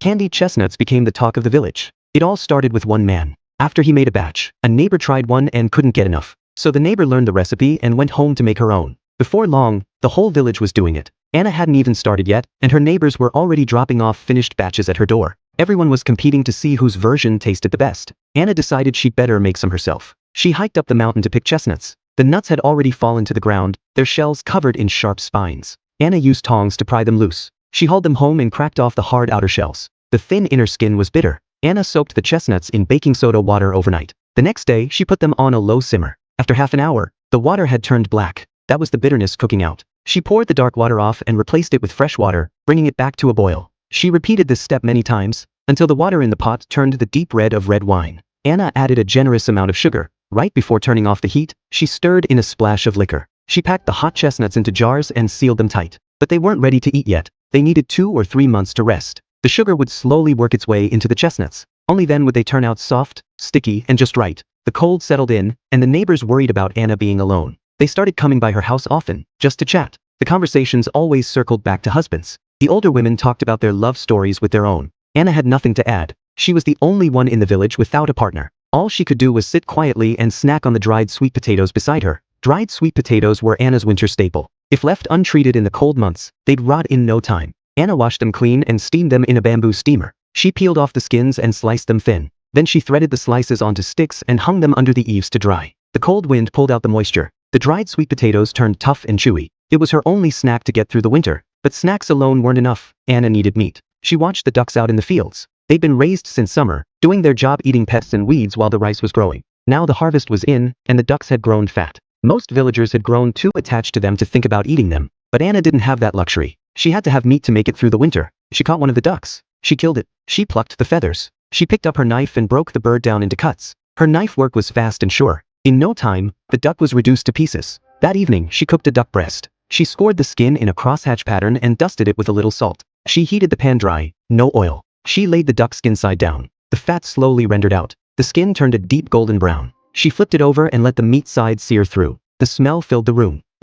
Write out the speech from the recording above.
Candied chestnuts became the talk of the village. It all started with one man. After he made a batch, a neighbor tried one and couldn't get enough. So the neighbor learned the recipe and went home to make her own. Before long, the whole village was doing it. Anna hadn't even started yet, and her neighbors were already dropping off finished batches at her door. Everyone was competing to see whose version tasted the best. Anna decided she'd better make some herself. She hiked up the mountain to pick chestnuts. The nuts had already fallen to the ground, their shells covered in sharp spines. Anna used tongs to pry them loose. She hauled them home and cracked off the hard outer shells. The thin inner skin was bitter. Anna soaked the chestnuts in baking soda water overnight. The next day, she put them on a low simmer. After half an hour, the water had turned black. That was the bitterness cooking out. She poured the dark water off and replaced it with fresh water, bringing it back to a boil. She repeated this step many times, until the water in the pot turned the deep red of red wine. Anna added a generous amount of sugar. Right before turning off the heat, she stirred in a splash of liquor. She packed the hot chestnuts into jars and sealed them tight. But they weren't ready to eat yet. They needed 2 or 3 months to rest. The sugar would slowly work its way into the chestnuts. Only then would they turn out soft, sticky, and just right. The cold settled in, and the neighbors worried about Anna being alone. They started coming by her house often, just to chat. The conversations always circled back to husbands. The older women talked about their love stories with their own. Anna had nothing to add. She was the only one in the village without a partner. All she could do was sit quietly and snack on the dried sweet potatoes beside her. Dried sweet potatoes were Anna's winter staple. If left untreated in the cold months, they'd rot in no time. Anna washed them clean and steamed them in a bamboo steamer. She peeled off the skins and sliced them thin. Then she threaded the slices onto sticks and hung them under the eaves to dry. The cold wind pulled out the moisture. The dried sweet potatoes turned tough and chewy. It was her only snack to get through the winter. But snacks alone weren't enough. Anna needed meat. She watched the ducks out in the fields. They'd been raised since summer, doing their job eating pests and weeds while the rice was growing. Now the harvest was in, and the ducks had grown fat. Most villagers had grown too attached to them to think about eating them. But Anna didn't have that luxury. She had to have meat to make it through the winter. She caught one of the ducks. She killed it. She plucked the feathers. She picked up her knife and broke the bird down into cuts. Her knife work was fast and sure. In no time, the duck was reduced to pieces. That evening, she cooked a duck breast. She scored the skin in a crosshatch pattern and dusted it with a little salt. She heated the pan dry, no oil. She laid the duck skin side down. The fat slowly rendered out. The skin turned a deep golden brown. She flipped it over and let the meat side sear through. The smell filled the room.